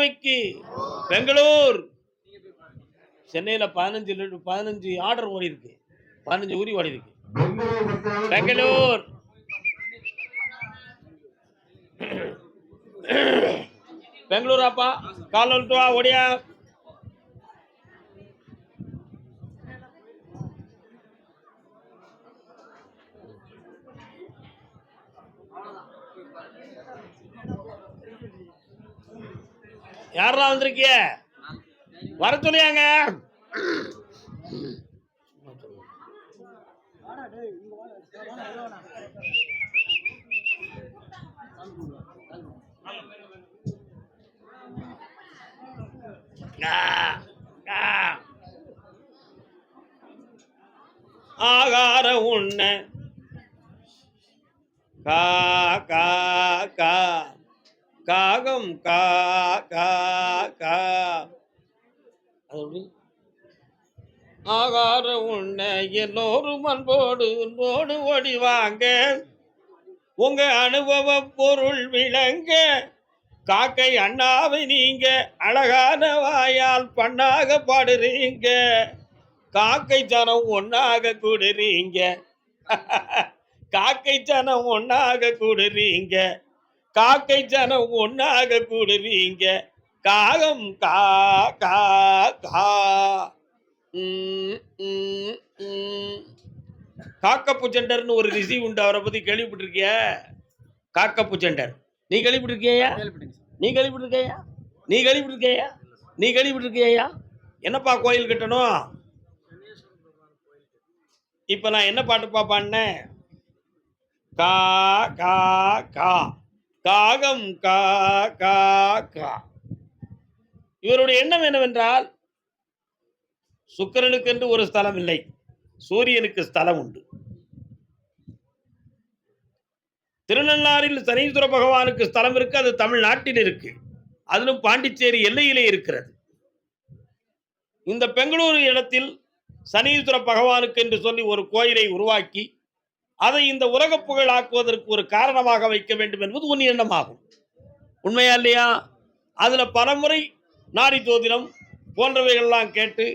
கோவைக்கு பெங்களூர். சென்னையில் 15 ஆர்டர் ஓடி இருக்கு, 15 ஊரி ஓடி இருக்கு. பெங்களூர் பெங்களூராப்பா, கால் வந்துட்டு வா, ஓடியா. யாரெல்லாம் வந்திருக்கிய வர சொல்லியாங்க. ஆகார உண்ண கா கா கா காகம் கா கா கா. ஆகார உண்ண எல்லோரும் அன்போடு நோடு ஓடி வாங்க, உங்க அனுபவ பொருள் விளங்க. காக்கை அண்ணாவை நீங்க அழகான வாயால் பண்ணாக பாடுறீங்க. காக்கை ஜனம் ஒன்னாக கூடுறீங்க, காக்கை ஜனம் ஒன்னாக கூடுறீங்க, காக்கை ஜனம் ஒன்னாக கூடுறீங்க. காகம் கா கா கா. காக்கப்பு சென்டர்னு ஒரு ரிஷி உண்டு, அவரை பத்தி கேள்விப்பட்டிருக்கிய? காக்கப்பு சென்டர் நீ கேள்விப்பட்டிருக்கியா? நீ கேள்விப்பட்டிருக்கியா? நீ கேள்விப்பட்டிருக்கியா? நீ கேள்விப்பட்டிருக்கியா? என்னப்பா கோயில் கட்டணும்? இப்ப நான் என்ன பாட்டு பாப்பான்னேன்? கா கா கா காகம் கா கா கா. இவருடைய எண்ணம் என்னவென்றால், சுக்கிரனுக்கு என்று ஒரு ஸ்தலம் இல்லை, சூரியனுக்கு ஸ்தலம் உண்டு. திருநள்ளாறில் சனீஸ்வர பகவானுக்கு ஸ்தலம் இருக்கு, அது தமிழ்நாட்டில் இருக்கு, அதிலும் பாண்டிச்சேரி எல்லையிலே இருக்கிறது. இந்த பெங்களூரு இடத்தில் சனீஸ்வர பகவானுக்கு என்று சொல்லி ஒரு கோயிலை உருவாக்கி அதை இந்த உலக புகழ் ஆக்குவதற்கு ஒரு காரணமாக வைக்க வேண்டும் என்பது உன் எண்ணமாகும். உண்மையா இல்லையா? அதுல பலமுறை நாடி ஜோதிடம் போன்றவைகள்லாம் கேட்டு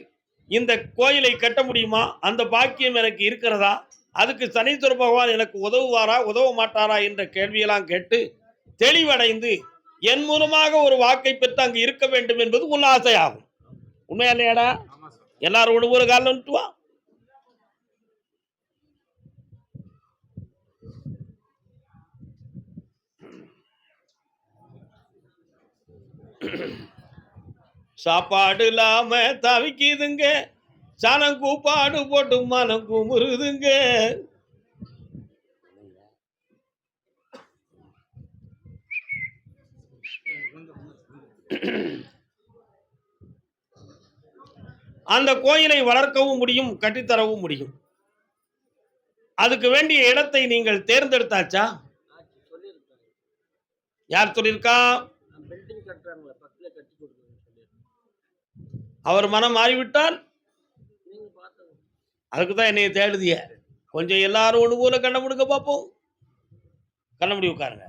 இந்த கோயிலை கட்ட முடியுமா, அந்த பாக்கியம் எனக்கு இருக்கிறதா, அதுக்கு சனீஸ்வர பகவான் எனக்கு உதவுவாரா உதவ மாட்டாரா என்ற கேள்வியெல்லாம் கேட்டு தெளிவடைந்து என் மூலமாக ஒரு வாக்கை பெற்று அங்கு இருக்க வேண்டும் என்பது உன் ஆசையாகும். உண்மையா இல்லையாடா? எல்லாரும் ஒவ்வொரு காலம் வந்துட்டு வா. சாப்பாடு இல்லாம தவிக்குதுங்க, சனம் கூப்பாடு போட்டு மனம் குமுறுதுங்க. அந்த கோயிலை வளர்க்கவும் முடியும், கட்டித்தரவும் முடியும். அதுக்கு வேண்டிய இடத்தை நீங்கள் தேர்ந்தெடுத்தாச்சா? யார் சொல்லியிருக்கா? அவர் மனம் மாறிவிட்டால் அதுக்குதான் என்னைய தேடுதிய. கொஞ்சம் எல்லாரும் ஒண்ணு போல கண்ண முடிக்க பார்ப்போம். கண்ண முடி உட்காருங்க.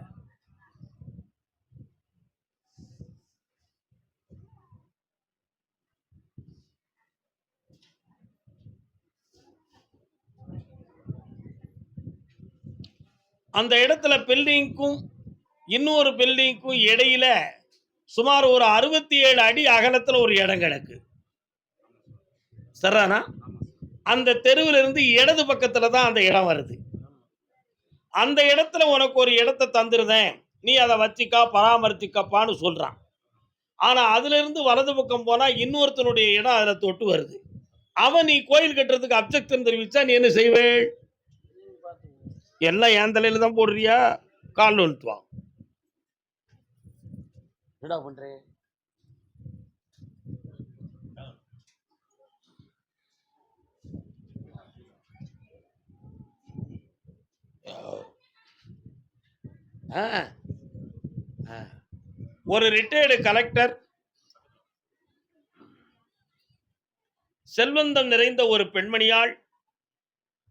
அந்த இடத்துல பில்டிங்க்கும் இன்னொரு பில்டிங்க்கும் இடையில சுமார் ஒரு 67 அடி அகலத்துல ஒரு இடம் கிடக்கு. சரிதானா? அந்த தெருவில் இருந்து இடது பக்கத்துல தான் அந்த இடம் வருது. அந்த இடத்துல உனக்கு ஒரு இடத்தை தந்துருதேன், நீ அதை வச்சிக்கா பராமரிச்சுக்கப்பான்னு சொல்றான். ஆனா அதுல இருந்து வலது பக்கம் போனா இன்னொருத்தனுடைய இடம் அதுல தொட்டு வருது. அவன் நீ கோயில் கட்டுறதுக்கு அப்செக்ஷன் தெரிவிச்சா நீ என்ன செய்வேள்? எல்லாம் என் தலையில தான் போடுறியா? கால் வந்துட்டுவான். என்னடா பண்றேன்? ஒரு ரிட்டையர்டு கலெக்டர், செல்வந்தம் நிறைந்த ஒரு பெண்மணியாள்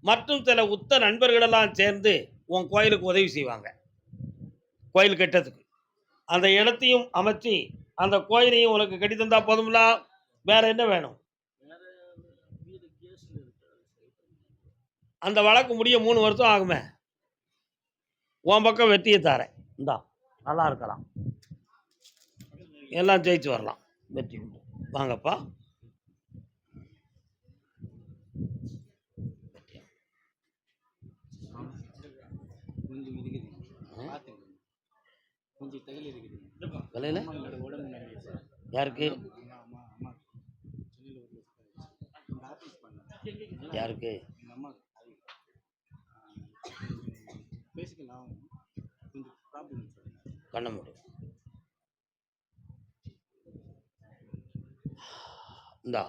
மற்றும் சில உத்த நண்பர்களெல்லாம் சேர்ந்து உன் கோயிலுக்கு உதவி செய்வாங்க. கோயில் கட்டத்துக்கு அந்த இடத்தையும் அமைச்சு அந்த கோயிலையும் உனக்கு கட்டி தந்தா போதும்ல. வேற என்ன வேணும்? அந்த வழக்கு முடிய 3 வருஷம் ஆகுமே. உன் பக்கம் வெற்றியை தாரேன். இந்தா நல்லா இருக்கலாம். எல்லாம் ஜெயிச்சு வரலாம். வெற்றி உண்டு. வாங்கப்பா. யாருக்கு யாருக்கு பண்ண முடியும்? இந்தா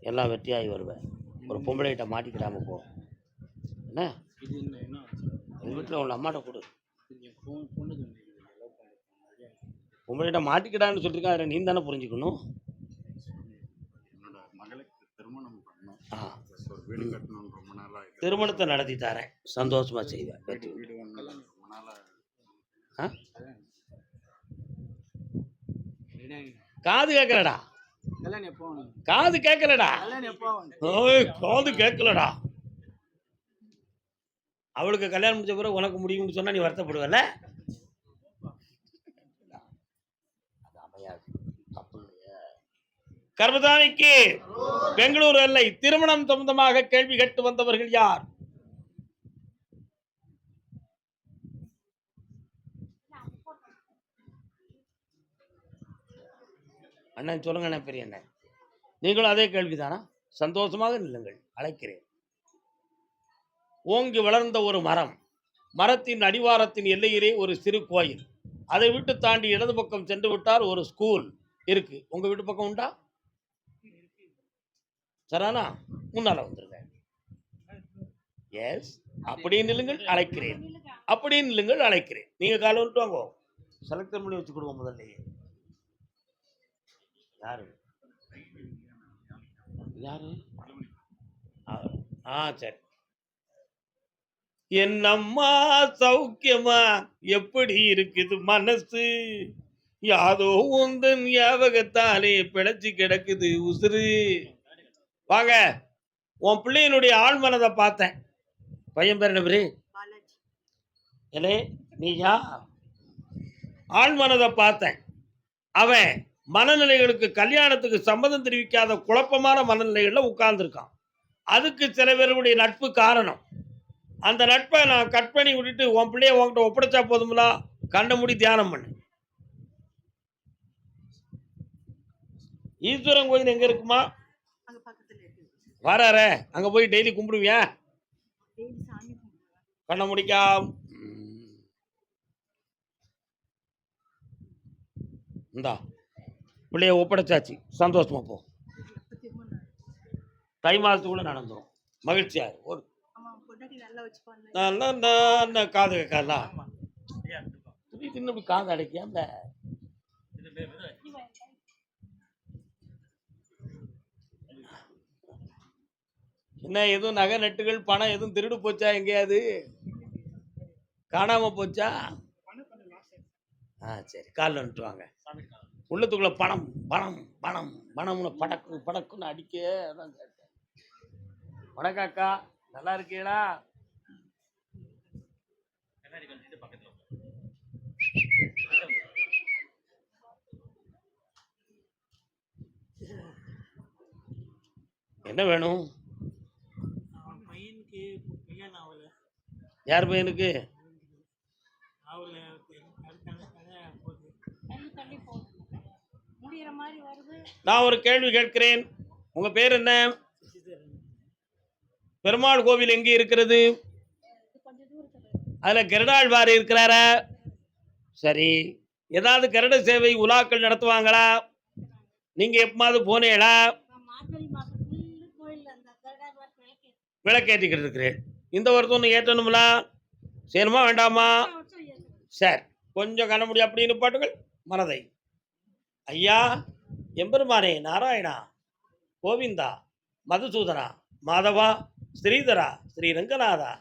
எல்லாம் வெற்றியாகி வருவேன். ஒரு பொம்பளைகிட்ட மாட்டிக்கிடாம போ. என்ன எங்கள் வீட்டில் உள்ள அம்மாட்ட கொடு. பொம்பளைகிட்ட மாட்டிக்கிடான்னு சொல்லியிருக்கேன். அதில் நீ தானே புரிஞ்சுக்கணும். திருமணத்தை நடத்தி தரேன். சந்தோஷமா செய்வேன். காது கேட்கலடா. காது கேட்கலடா. காது கேட்கலடா. அவளுக்கு கல்யாணம் முடிச்ச பிறகு உனக்கு முடியும்னு சொன்னா நீ வருத்தப்படுவல. கர்மதானிக்கு பெங்களூரு எல்லை திருமணம் சம்பந்தமாக கேள்வி கேட்டு வந்தவர்கள் யார்? அண்ணன் சொல்லுங்க. அண்ணன் பெரிய அண்ணன், நீங்களும் அதே கேள்விதானா? சந்தோஷமாக நில்லுங்கள், அழைக்கிறேன். ஓங்கி வளர்ந்த ஒரு மரம், மரத்தின் அடிவாரத்தின் எல்லையிலே ஒரு சிறு கோயில், அதை விட்டு தாண்டி இடது பக்கம் சென்று விட்டால் ஒரு ஸ்கூல் இருக்கு. உங்க வீட்டு பக்கம் உண்டா? சரானா, முன்னால வந்துருங்க. எஸ், அப்படியே நில்லுங்கள், அழைக்கிறேன். அப்படியே நில்லுங்கள், அழைக்கிறேன். நீங்க கால விட்டு வாங்க. செலக்ட் பண்ணி வச்சு கொடுவோம் முதல்லையே. யாரு யாரு? சரி. என்னம்மா சௌக்கியமா, எப்படி இருக்குது மனசு? யாதோ உந்தன் ஞாபகத்தாலே பிழைச்சி கிடக்குது உசுறு. வாங்க. உன் பிள்ளையினுடைய ஆள் மனதை பார்த்தேன். பையன் பேர் என்ன பேரு? நீயா? ஆள் மனதை பார்த்தேன். அவன் மனநிலைகளுக்கு, கல்யாணத்துக்கு சம்மதம் தெரிவிக்காத குழப்பமான மனநிலைகளில் உட்கார்ந்துருக்கான். அதுக்கு சில பேருடைய நட்பு காரணம். அந்த நட்பை நான் கட் பண்ணி விட்டுட்டு உன் பிள்ளைய உன்கிட்ட ஒப்படைச்சா போதுங்களா? கண்ட முடி தியானம் பண்ணு. ஈஸ்வரன் கோயில் எங்க இருக்குமா? வராற அங்க போய் டெய்லி கும்பிடுவியா? கண்ண முடிக்கா. இந்தா பிள்ளைய ஒப்படைச்சாச்சு, சந்தோஷமா போ. தை மாதத்துக்குள்ள நடந்துடும். மகிழ்ச்சியா ஒரு காது கேட்கலாம். திடீர்னு காது அடைக்க என்ன, எதுவும் நகை நட்டுகள் பணம் எதுவும் திருடு போச்சா? எங்கேயாவது காணாம போச்சா? சரி, காலில் வந்துட்டுவாங்க. உள்ளத்துக்குள்ள பணம் பணம் பணம் பணம்னு படக்கு படக்குன்னு அடிக்க அதான் கேட்டேன். வணக்காக்கா, நல்லா இருக்கீங்களா? என்ன வேணும்? யார் பையனுக்கு? நான் ஒரு கேள்வி கேட்கிறேன். உங்க பேர் என்ன? பெருமாள் கோவில் எங்கே இருக்கிறது? அதுல கருடாழ்வார் இருக்கிறாரா? சரி. ஏதாவது கருட சேவை உலாக்கள் நடத்துவாங்களா? நீங்க எப்பமாவது போனீங்களா? விளக்கேற்றிக்கிட்டு இருக்கிறேன். இந்த வருஷம் ஏற்றணும்ல, சேருமா வேண்டாமா? சரி, கொஞ்சம் கண்ண முடியும் அப்படின்னு பாட்டுகள் மனதை. ஐயா எம்பெருமானே, நாராயணா, கோவிந்தா, மதுசூதனா, மாதவா, ஸ்ரீதரா, ஸ்ரீரங்கநாதா,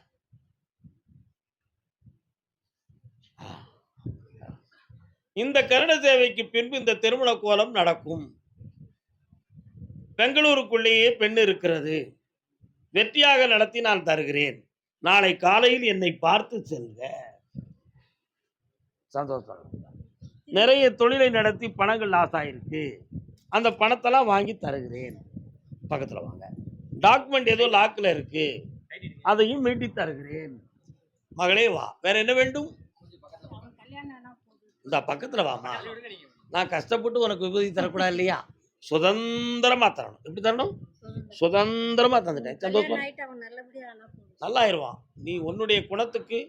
இந்த கருட சேவைக்கு பின்பு இந்த திருமண கோலம் நடக்கும். பெங்களூருக்குள்ளேயே பெண் இருக்கிறது. வெற்றியாக நடத்தி நான் தருகிறேன். நாளை காலையில் என்னை பார்த்து செல்க. சந்தோஷம். நிறைய தொழிலை நடத்தி பணங்கள் லாஸ் ஆயிருக்கு. அந்த பணத்தெல்லாம் வாங்கி தருகிறேன். பக்கத்துல வாங்க. டாக்குமெண்ட் ஏதோ லாக்ல இருக்கு, அதையும் மீட்டி தருகிறேன். மகளே வா, வேற என்ன வேண்டும்? இந்த பக்கத்துல வாமா. நான் கஷ்டப்பட்டு உனக்கு விபூதி தரக்கூடாது இல்லையா? சுதந்திரமா தரணும். எப்படி தரணும்? சுதந்திரமா தந்துட்டேன். சந்தோஷம். நல்லாயிருவான். நீ உன்னுடைய குணத்துக்கு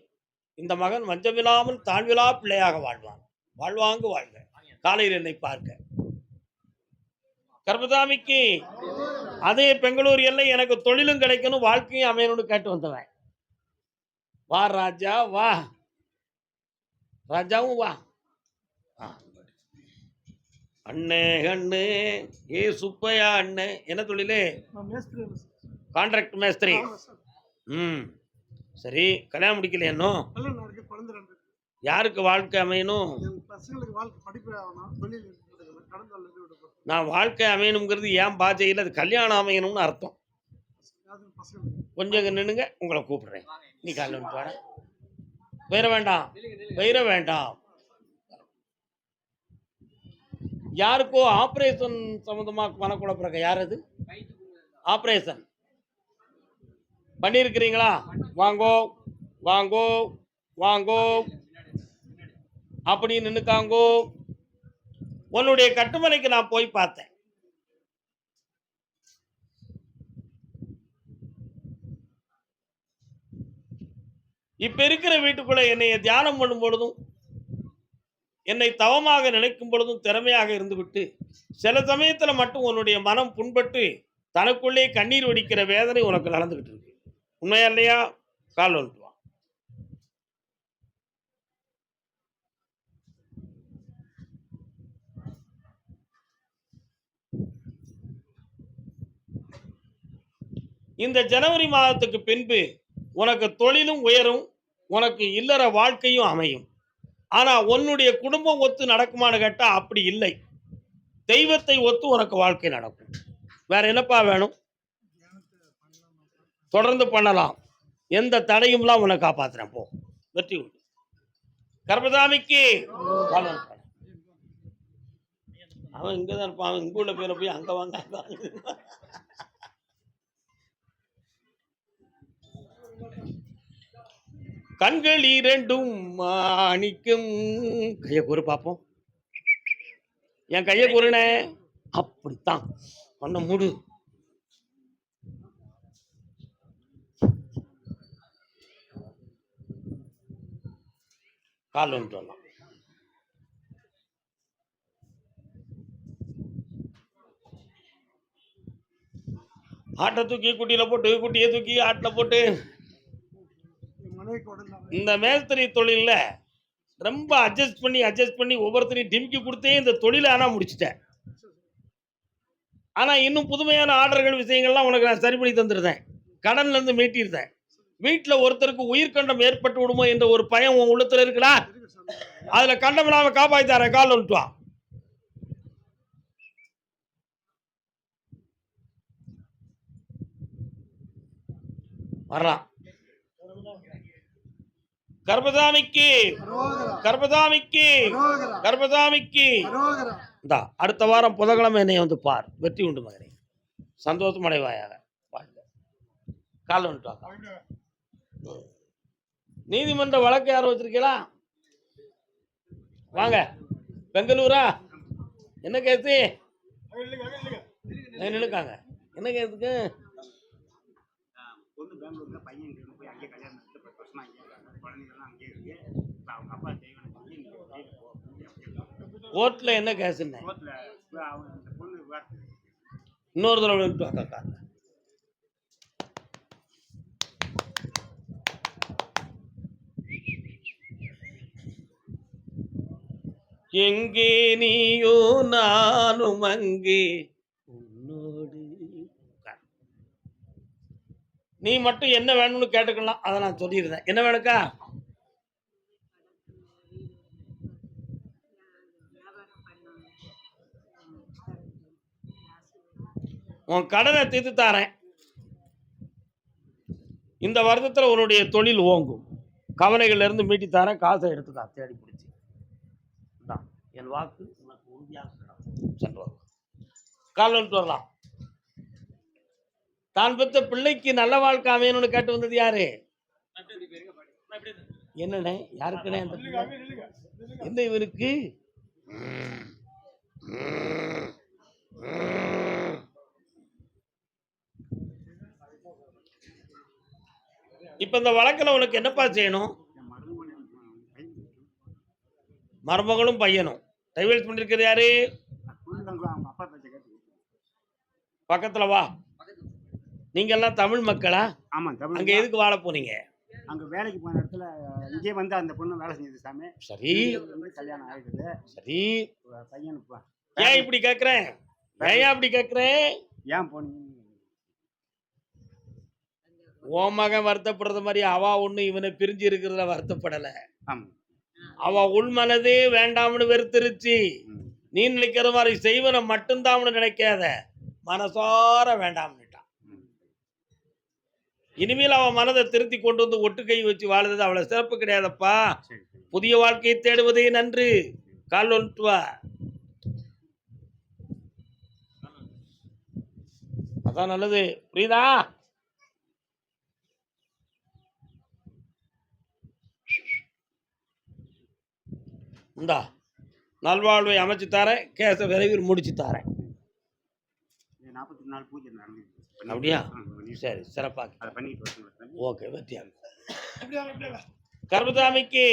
இந்த மகன் வஞ்சமில்லாமல் தாழ்விலா பிள்ளையாக வாழ்வான். வாழ்வாங்கு வாழ்க. காலையில் என்னை பார்க்க. கர்மசாமிக்கு அதே பெங்களூர் எல்லை எனக்கு தொழிலும் கிடைக்கணும், வாழ்க்கையும் அமையணும்னு கேட்டு வந்தவன். வா ராஜா வா. ராஜாவும் வா. அண்ணே அண்ணே ஏ சுப்பையா அண்ணே. என்ன தொழிலே? கான்ட்ராக்ட் மேஸ்திரி. சரி, கல்யாணம் முடிக்கல இன்னும்? யாருக்கு வாழ்க்கை அமையணும்? நான் வாழ்க்கை அமையணுங்கிறது ஏன் பாஜையில் அது கல்யாணம் அமையணும்னு அர்த்தம். கொஞ்சம் நின்னுங்க, உங்களை கூப்பிடுறேன். நீ காலையில் வர. வேற வேண்டாம், வேற வேண்டாம். யாருக்கோ ஆபரேஷன் சம்பந்தமா மனக்குழப்பம். யார் அது? ஆபரேஷன் பண்ணியிருக்கிறீங்களா? வாங்கோ வாங்கோ வாங்கோ அப்படி நின்னுக்காங்கோ. உன்னுடைய கட்டுமனைக்கு நான் போய் பார்த்தேன். இப்ப இருக்கிற வீட்டுக்குள்ள என்னை தியானம் பண்ணும் பொழுதும் என்னை தவமாக நினைக்கும் பொழுதும் திறமையாக இருந்துவிட்டு சில சமயத்துல மட்டும் உன்னுடைய மனம் புண்பட்டு தனக்குள்ளே கண்ணீர் வடிக்கிற வேதனை உனக்கு நடந்துகிட்டு இருக்கு. உண்மையா இல்லையா? கால் வந்துட்டு வா. இந்த ஜனவரி மாதத்துக்கு பின்பு உனக்கு தொழிலும் உயரும், உனக்கு இல்லற வாழ்க்கையும் அமையும். ஆனா உன்னுடைய குடும்பம் ஒத்து நடக்குமான்னு கேட்டா அப்படி இல்லை. தெய்வத்தை ஒத்து உனக்கு வாழ்க்கை நடக்கும். வேற என்னப்பா வேணும்? தொடர்ந்து பண்ணலாம். எந்த தடையும்லாம் உன்னை காப்பாத்துறேன். போ, வெற்றி உண்டு. கர்மசாமிக்கு அவன் இங்கதான் இருப்பான். அவன் இங்க உள்ள பேரை போய் அங்க வாங்க. கண்கள் இரண்டும் மாணிக்கும். கையை கூறு பார்ப்போம். என் கையை கூறுனே. அப்படித்தான் பண்ண மூடு. கால் வந்துட்டு வரலாம். ஆட்டை தூக்கி குட்டியில போட்டு, குட்டியை தூக்கி ஆட்டில போட்டு. இந்த மேஸ்திரி தொழில ரொம்ப அட்ஜஸ்ட் பண்ணி ஒவ்வொருத்தரையும் டிம்கி கொடுத்தே இந்த தொழிலை ஆனா முடிச்சுட்டேன். ஆனா இன்னும் புதுமையான ஆர்டர்கள் விஷயங்கள்லாம் உனக்கு நான் சரி பண்ணி தந்துருந்தேன். கடன்ல இருந்து மீட்டிருந்தேன். வீட்டில் ஒருத்தருக்கு உயிர்கண்டம் ஏற்பட்டு விடுமோ என்ற ஒரு பயம் உன் உள்ளத்துல இருக்குடா. அதுல கண்டம் இல்லாம காப்பாத்தார. கால் வந்துட்டு வா. வரலாம். கர்மசாமிக்கு கர்மசாமிக்கு கர்மசாமிக்கு. அடுத்த வாரம் புதன்கிழமை என்னை வந்து பார். வெற்றி உண்டு மகனே. சந்தோஷம் அடைவாயாக. கால் வந்துட்டு. நீதிமன்ற வழக்கு யாரும் வச்சிருக்கீங்களா? வாங்க. பெங்களூரா? என்ன கேசு? நின்னுக்காங்க. என்ன கேஸுக்கு? கோர்ட்ல என்ன கேஸ்? இன்னொரு தடவை வாக்கா. எங்கே நீயோ நானும் அங்கே உன்னோடு. நீ மட்டும் என்ன வேணும்னு கேட்டுக்கலாம். அதை நான் சொல்லியிருந்தேன். என்ன வேணுக்கா? உன் கடனை தீர்த்து தாரேன். இந்த வருடத்துல உன்னுடைய தொழில் ஓங்கும். கவலைகள்ல இருந்து மீட்டி தாரேன். காசை எடுத்துக்கா தேடி பிடிச்சி. என் வாக்கு உனக்கு உறுதியாக சென்று வரலாம். கால் வந்துட்டு வரலாம். தான் பெற்ற பிள்ளைக்கு நல்ல வாழ்க்கை அமையணும்னு கேட்டு வந்தது யாரு? என்னண்ணே யாருக்குண்ணே அந்த என்ன இவருக்கு? இப்ப இந்த வழக்கில் உனக்கு என்னப்பா செய்யணும்? மருமகளும் பையனும் டைவர்ஸ் பண்ணிருக்கிறது யாரு? பக்கத்துல வா. நீங்க எல்லாம் தமிழ் மக்களா? ஆமா தமிழ். அங்க எதுக்கு வாழ போனீங்க? அங்க வேலைக்கு போன இடத்துல இங்கே வந்து அந்த பொண்ணு வேலை செஞ்சது சாமி. சரி, கல்யாணம் ஆயிடுது. சரி, பையனுக்கு ஏன் இப்படி கேக்குறேன்? ஏன் அப்படி கேக்குறேன்? ஏன் போனீங்க? ஓ மகன் வருத்தப்படுறது மாதிரி அவ ஒண்ணு இவனை பிரிஞ்சு இருக்கிறதுல வருத்தப்படல. ஆமா. அவ உள்மனதே வேண்டாம்னு வெறுத்துருச்சு. நீ நினைக்கிற மாதிரி செய்வனை மட்டும்தான் நினைக்காத, மனசார வேண்டாம்னுட்டான். இனிமேல் அவன் மனதை திருத்தி கொண்டு வந்து ஒட்டுக்கை வச்சு வாழுறது அவ்வளவு சிறப்பு கிடையாதப்பா. புதிய வாழ்க்கையை தேடுவதே நன்று. கால் வந்துட்டு வா. அதான் நல்லது. புரியுதா? இந்தா நல்வாழ்வை அமைச்சு தரேன். கேஸை விரைவில் முடிச்சு தரேன். 44 நாள் பூஜை நடந்துச்சு. அப்படியா? சரி, சிறப்பாக ஓகே. வெற்றியாக கருமசாமிக்கு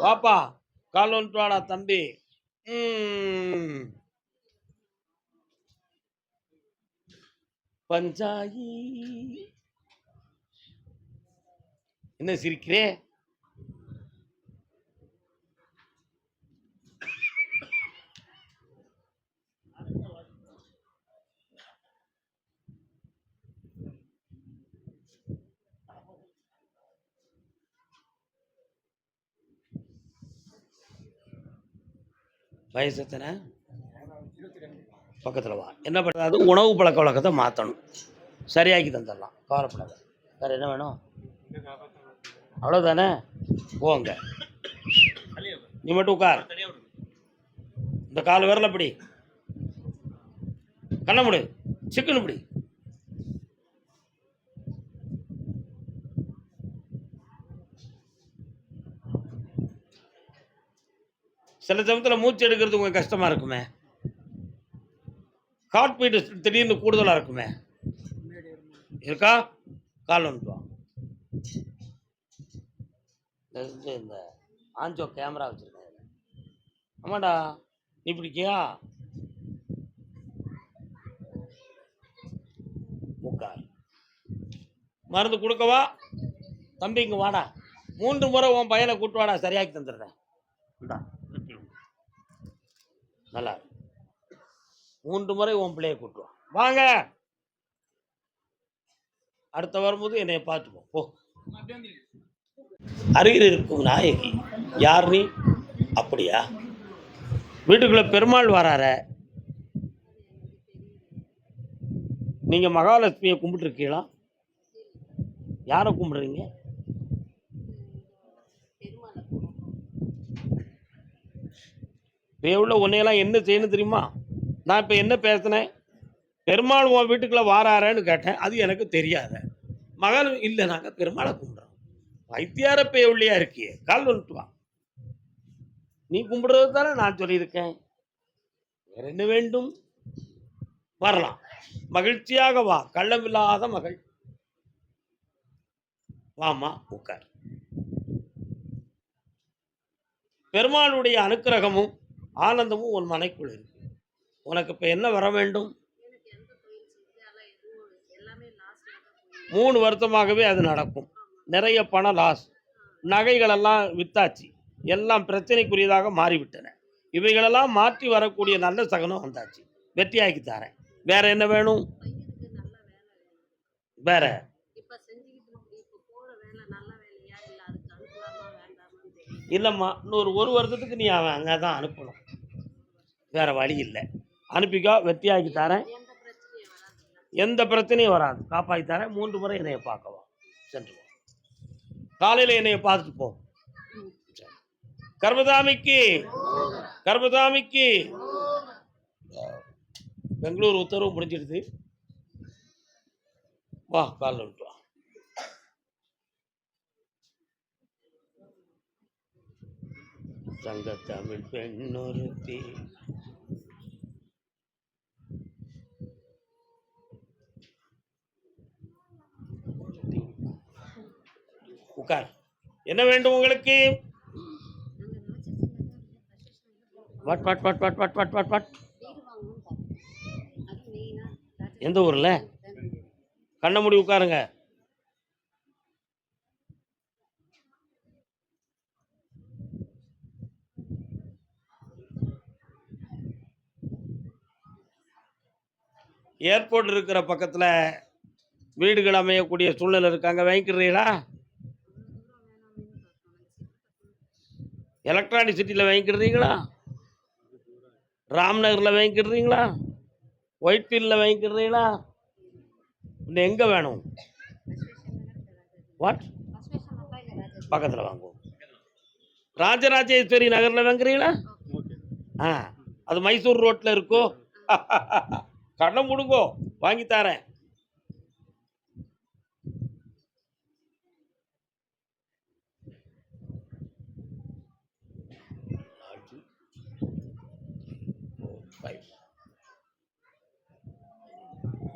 வாப்பா. கால் வந்துட்டு வாடா தம்பி. பஞ்சாயி என்ன சிரிக்கிறே? வயசு எத்தனை? பக்கத்தில் வா. என்ன பண்ணுறது? உணவு பழக்க வழக்கத்தை மாற்றணும். சரியாக்கி தந்துடலாம், கவலைப்படாத. வேறு என்ன வேணும்? அவ்வளோதானே? போங்க. நீ மட்டும் உட்கார். இந்த கால் விரல பிடி. கண்ண முடி. சிக்கன் பிடி. சில சமயத்தில் மூச்சு எடுக்கிறது உங்களுக்கு கஷ்டமாக இருக்குமே. ஹார்ட் பீட் திடீர்னு கூடுதலாக இருக்குமே. இருக்கா? கால் வந்துட்டு இந்த ஆஞ்சோ கேமரா வச்சுருக்கேன். ஆமாடா, நீ பிடிக்கியா? உட்கார். மருந்து கொடுக்கவா? தம்பி இங்கே வாடா. 3 முறை உன் பையனை கூட்டு வாடா, சரியாக்கி தந்துடுறேன். நல்லா 3 முறை உன் பிள்ளையை கூட்டுவான். வாங்க. அடுத்த வரும்போது என்னை பார்த்துப்போம். போ. அருகில் இருக்கும் நாயகி யார் நீ? அப்படியா? வீட்டுக்குள்ள பெருமாள் வரார. நீங்க மகாலட்சுமியை கும்பிட்டு இருக்கீங்களா? யாரை கும்பிடுறீங்க? எவ்வளோ உன்னையெல்லாம் என்ன செய்யணும் தெரியுமா? நான் இப்போ என்ன பேசினேன்? பெருமாள் உன் வீட்டுக்குள்ளே வாராரன்னு கேட்டேன். அது எனக்கு தெரியாத. மகள் இல்லை, நாங்கள் பெருமாளை கும்பிட்றோம். வைத்தியார பேவுள்ளியா இருக்கியே, கால் வந்துட்டு வா. நீ கும்பிடுறது தானே நான் சொல்லியிருக்கேன். வேற என்ன வேண்டும்? வரலாம். மகிழ்ச்சியாக வா. கள்ளமில்லாத மகள். வாமா, உட்கார். பெருமாளுடைய அனுக்கிரகமும் ஆனந்தமும் உன் மனைக்குள் இருக்கு. உனக்கு இப்ப என்ன வர வேண்டும்? 3 வருஷமாகவே அது நடக்கும். நிறைய பணம் லாஸ். நகைகளெல்லாம் வித்தாச்சு. எல்லாம் பிரச்சனைக்குரியதாக மாறிவிட்டன. இவைகளெல்லாம் மாற்றி வரக்கூடிய நல்ல சகனம் வந்தாச்சு. வெற்றியாக்கி தரேன். வேற என்ன வேணும்? வேற இல்லைம்மா, இன்னொரு 1 வருஷத்துக்கு நீ அவன் அங்கே தான் அனுப்பணும். வேற வழி இல்லை. அனுப்பிக்கோ, வெற்றியாக்கி தரேன். எந்த பிரச்சனையும் வராது. காப்பாற்றி தரேன். 3 முறை என்னைய பார்க்கவா, சென்று வா. காலையில் என்னைய பார்த்துட்டு போ. கர்மசாமிக்கு கர்மசாமிக்கு பெங்களூர் உத்தரவு முடிஞ்சிடுது. வா, காலில் விட்டு வா. சங்க தமிழ் பெண்ணொருத்தி உட்கார். என்ன வேண்டும் உங்களுக்கு? What what what what what what what what எந்த ஊர்ல? கண்ண மூடி உட்காருங்க. ஏர்போர்ட் இருக்கிற பக்கத்தில் வீடுகள் அமையக்கூடிய சூழ்நிலை இருக்காங்க. வாங்கிக்கிறீங்களா? எலக்ட்ரானிக் சிட்டியில் வாங்கிக்கிறீங்களா? ராம்நகரில் வாங்கிக்கிறீங்களா? ஒயிட்ஃபீல்டில் வாங்கிக்கிறீங்களா? இன்னும் எங்கே வேணும்? வாட் பக்கத்தில் வாங்குவோம். ராஜராஜேஸ்வரி நகரில் வாங்குறீங்களா? ஆ, அது மைசூர் ரோட்டில் இருக்கோ. கண்ணை முடுங்கோ, வாங்கி தரேன்.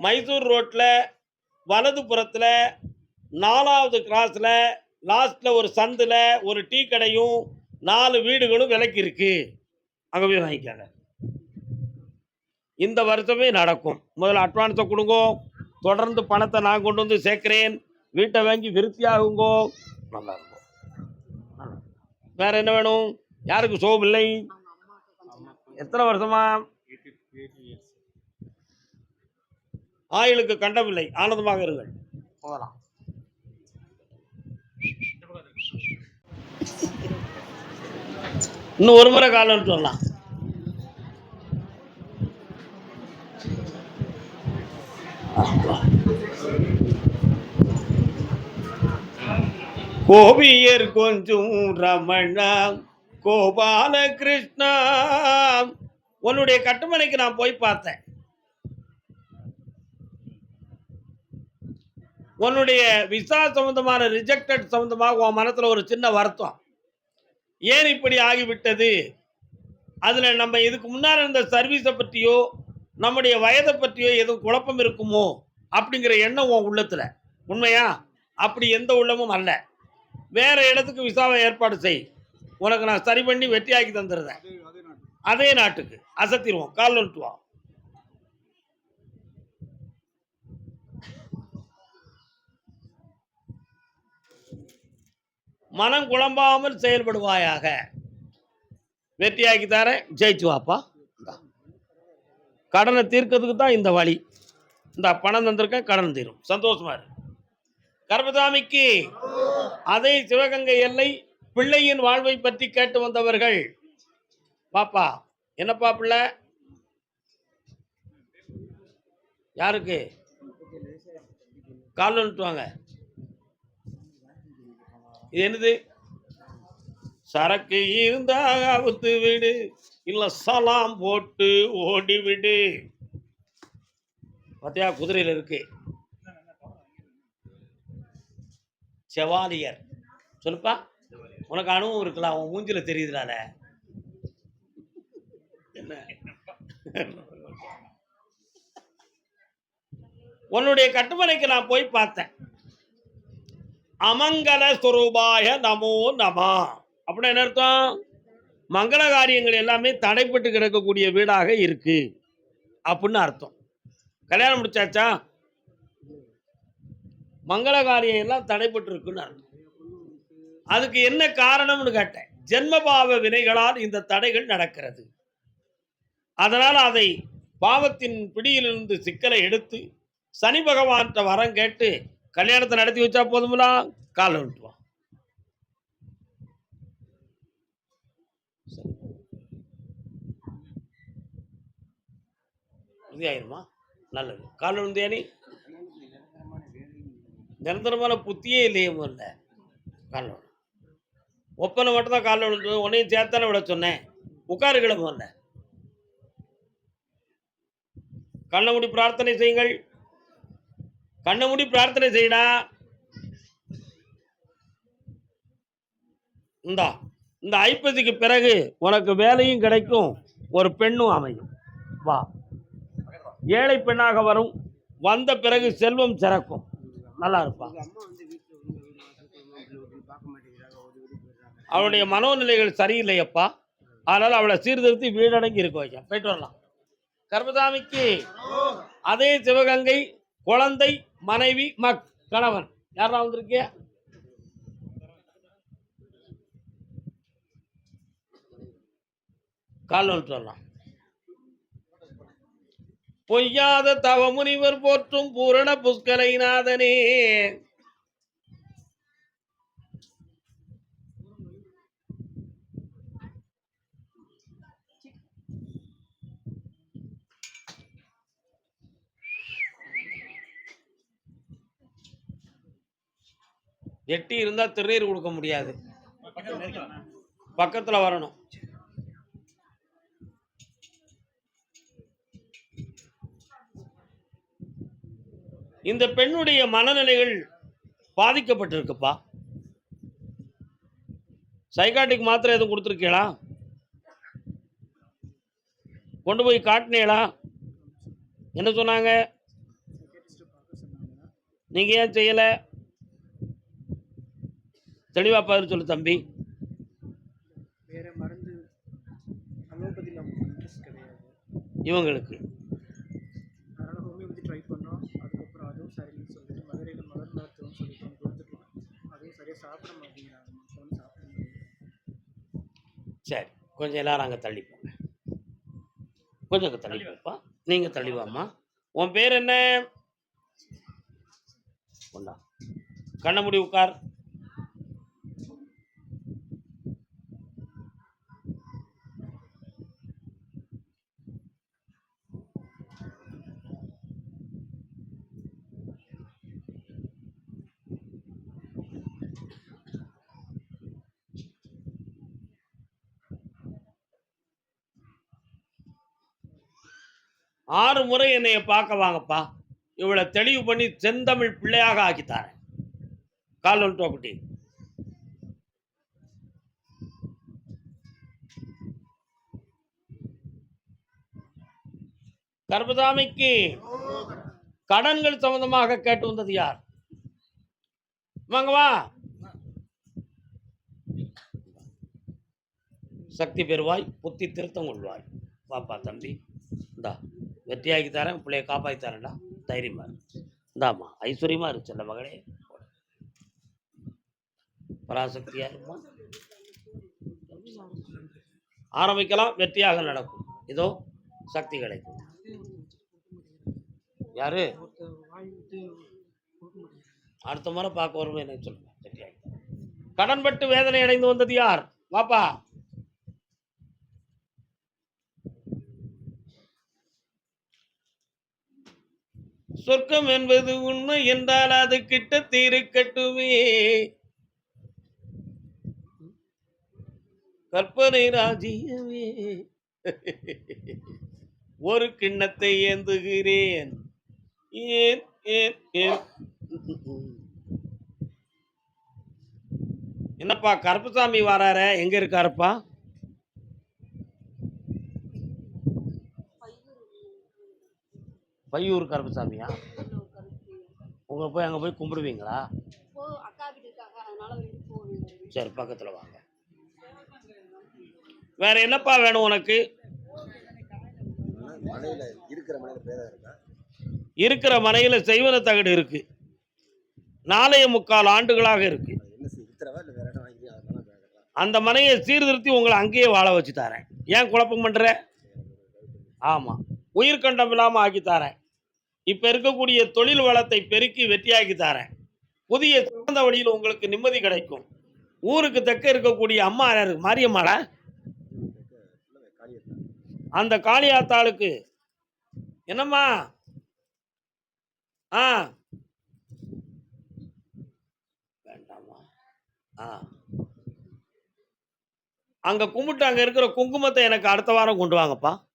மைசூர் ரோட்டில் வலது புறத்தில் 4வது கிராஸில் லாஸ்ட்டில் ஒரு சந்தில் ஒரு டீ கடையும் 4 வீடுகளும் விலைக்கு இருக்கு. அங்கே போய் வாங்கிக்காங்க. இந்த வருஷமே நடக்கும். முதல்ல அட்வான்ஸை கொடுங்கோ. தொடர்ந்து பணத்தை நான் கொண்டு வந்து சேர்க்கிறேன். வீட்டை வாங்கி விருத்தியாகுங்கோ. நல்லா இருக்கும். வேற என்ன வேணும்? யாருக்கு சோகம் இல்லை? எத்தனை வருஷமா? ஆயுளுக்கு கண்டமில்லை. ஆனந்தமாக இருங்கள். போகலாம். இன்னும் ஒரு முறை காலம் சொல்லலாம். கோபியர் கொஞ்சம் ரமணா கோபால கிருஷ்ணா, உன்னுடைய கட்டுமனைக்கு நான் போய் பார்த்தேன். உன்னுடைய விசா சம்பந்தமான ரிஜெக்டட் சம்பந்தமாக உன் மனத்தில் ஒரு சின்ன வருத்தம். ஏன் இப்படி ஆகிவிட்டது? அதில் நம்ம இதுக்கு முன்னால் இருந்த சர்வீஸை பற்றியோ நம்முடைய வயதை பற்றியோ எதுவும் குழப்பம் இருக்குமோ அப்படிங்கிற எண்ணம் உன் உள்ளத்தில். உண்மையா? அப்படி எந்த உள்ளமும் அல்ல. வேற இடத்துக்கு விசாவை ஏற்பாடு செய். உனக்கு நான் சரி பண்ணி வெற்றியாக்கி தந்துடுறேன். அதே நாட்டுக்கு அசத்திடுவோம். கால் நிறுத்துவோம். மனம் குழம்பாமல் செயல்படுவாயாக. வெற்றியாக்கி தரேன். ஜெயிச்சு வாப்பா. கடனை தீர்க்கிறதுக்கு தான் இந்த வழி. இந்த பணம் தந்திருக்கேன், கடன் தீரும். சந்தோஷமா இரு. கர்மசாமிக்கு அதை சிவகங்கை எல்லை பிள்ளையின் வாழ்வை பற்றி கேட்டு வந்தவர்கள். பாப்பா, என்னப்பா பிள்ளை? யாருக்கு? கால் நிறுத்துவாங்க. இது என்னது? சரக்கு இருந்தா அவுத்து விடு, இல்ல சலாம் போட்டு ஓடி விடு. பார்த்தியா, குதிரையில் இருக்கு. செவாலியர். சொல்லுப்பா. உனக்கு அனுபவம் இருக்கலாம், உன் மூஞ்சில தெரியுதுனால. என்ன உன்னுடைய கட்டுமனைக்கு நான் போய் பார்த்தேன். அமங்கல ஸ்வரூபாய நமோ நமா அப்படின்னு என்ன அர்த்தம்? மங்கள காரியங்கள் எல்லாமே தடைப்பட்டு கிடக்கக்கூடிய வீடாக இருக்கு அப்படின்னு அர்த்தம். கல்யாணம் முடிச்சாச்சா? மங்கள காரியம் எல்லாம் தடைப்பட்டு இருக்குன்னு அர்த்தம். அதுக்கு என்ன காரணம்னு கேட்டேன். ஜென்மபாவ வினைகளால் இந்த தடைகள் நடக்கிறது. அதனால் அதை பாவத்தின் பிடியிலிருந்து சிக்கலை எடுத்து சனி பகவான்கிட்ட வரம் கேட்டு கல்யாணத்தை நடத்தி வச்சா போதுங்களா? காலை விட்டுவான். உறுதியாயிருமா? நல்லது. கால் விழுந்தியா நீ? நிரந்தரமான புத்தியே இல்லையே முதல்ல. கால் விழு. ஒப்பனை மட்டும் தான் கால் விழுந்து, உன்னையும் சேர்த்தானே விட சொன்னேன். உட்காருங்கள முதல்ல. கண்ணை மூடி பிரார்த்தனை செய்யுங்கள். கண்ணை மூடி பிரார்த்தனை செய்யடா. இந்தா, இந்த ஐப்பசிக்கு பிறகு உனக்கு வேலையும் கிடைக்கும், ஒரு பெண்ணும் அமையும். வா, ஏழை பெண்ணாக வரும், வந்த பிறகு செல்வம் சிறக்கும். நல்லா இருப்பா. அம்மா வந்து வீட்டில் பார்க்க மாட்டேங்கிறாங்க, ஒரு வீட்டுக்கு போயிடுறாங்க. அவளுடைய மனோநிலைகள் சரியில்லையப்பா. அதனால அவளை சீர்திருத்தி வீடடங்கி இருக்க வைக்க. போயிட்டு வரலாம். கர்மசாமிக்கு அதே சிவகங்கை, குழந்தை, மனைவி, கணவன் யாரா வந்திருக்கிய? கால் வந்துட்டு வரலாம். பொய்யாத தவ முனிவர் போற்றும் பூரண புஷ்கலை நாதனே, எட்டி இருந்தா திருநீர் கொடுக்க முடியாது, பக்கத்துல வரணும். இந்த பெண்ணுடைய மனநிலைகள் பாதிக்கப்பட்டிருக்குப்பா. சைக்காட்டிக் மாத்திரை எதுவும் கொடுத்துருக்கீங்களா? கொண்டு போய் காட்டினீங்களா? என்ன சொன்னாங்க? நீங்க ஏன் செய்யல? தெளிவா பதில் சொல்லு தம்பி. வேற மருந்து அலோபதியில் நமக்கு இன்ட்ரெஸ்ட் கிடையாது. இவங்களுக்கு அதனால் ஹோமியோபதி ட்ரை பண்ணோம். அதுக்கப்புறம் அதுவும் சரின்னு சொல்லிட்டு மதுரையில் மலர் மருத்துவம் சொல்லிட்டு ஒன்று கொடுத்துட்டோம். அதுவும் சரியாக சாப்பிட மாட்டேங்கிறாங்க. ஒன்றும் சாப்பிட முடியாது. சரி, கொஞ்சம் எல்லாரும் அங்கே தள்ளிப்போங்க. கொஞ்சம் தள்ளிப்போப்பா. நீங்கள் தள்ளிவாம்மா. உன் பேர் என்ன? ஒன்றா கண்ண முடி உட்கார். ஆறு முறை என்னைய பார்க்க வாங்கப்பா. இவளை தெளிவு பண்ணி செந்தமிழ் பிள்ளையாக ஆக்கித்தாரேன். கால் வந்துட்டோம் குட்டி. கர்மசாமிக்கு கடன்கள் சம்பந்தமாக கேட்டு வந்தது யார்? வாங்க வா. சக்தி பெறுவாய், புத்தி திருத்தம் கொள்வாய். வாப்பா தம்பி, இந்தா வெற்றியாக்கி தரேன், பிள்ளைய காப்பாற்றி தரேன்டா. தைரியமா இரு. இந்தாம்மா ஐஸ்வர்யமா இருக்கு செல்ல மகளே. பராசக்தியா இருமா. ஆரம்பிக்கலாம், வெற்றியாக நடக்கும். இதோ சக்தி கிடைக்கும். யாரு அடுத்த முறை பார்க்க வரும் என்ன சொல்லுங்க. வெற்றியாகி கடன்பட்டு வேதனை அடைந்து வந்தது யார்? வாப்பா. சொர்க்கம் என்பது உண்மை என்றால் அது கிட்ட தீருக்கட்டுமே. கற்பனை ராஜ்யமே. ஒரு கிண்ணத்தை ஏந்துகிறேன். ஏன் ஏன் ஏன் என்னப்பா கருப்பசாமி வரார? எங்க இருக்காருப்பா? பையூர் கருப்பசாமியா? உங்க போய் அங்க போய் கும்பிடுவீங்களா? சரி, பக்கத்துல வாங்க. வேற என்னப்பா வேணும் உனக்கு? இருக்கிற மனையில செய்வன தகடு இருக்கு. 4.25 ஆண்டுகளாக இருக்கு. அந்த மனையை சீர்திருத்தி உங்களை அங்கேயே வாழ வச்சு தரேன். ஏன் குழப்பம் பண்ற? ஆமா, உயிர்கண்டம் இல்லாம ஆக்கி தரேன். இப்ப இருக்கக்கூடிய தொழில் வளத்தை பெருக்கி வெற்றியாக்கி தரேன். புதிய சிறந்த வழியில் உங்களுக்கு நிம்மதி கிடைக்கும். ஊருக்கு தெற்க இருக்கக்கூடிய அம்மா யாரு? மாரியம்மாளா? அந்த காளியாத்தாளுக்கு என்னம்மா ஆ வேண்டாமா? ஆ அங்க கும்பிட்டு அங்க இருக்கிற குங்குமத்தை எனக்கு அடுத்த வாரம் கொண்டு வாங்கப்பா.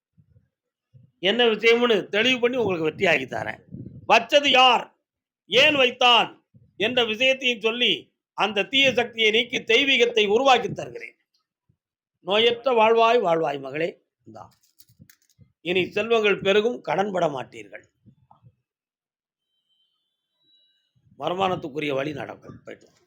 என்ன விஷயம்னு தெளிவு பண்ணி உங்களுக்கு வெற்றியாக்கி தரேன். வச்சது யார்? ஏன் வைத்தான்? என்ற விஷயத்தையும் சொல்லி, அந்த தீய சக்தியை நீக்கி தெய்வீகத்தை உருவாக்கி தருகிறேன். நோயற்ற வாழ்வாய் வாழ்வாய் மகளே. இந்தா. இனி செல்வங்கள் பெருகும், கடன்பட மாட்டீர்கள். வருமானத்துக்குரிய வழி நடக்கும். போயிட்டு வா.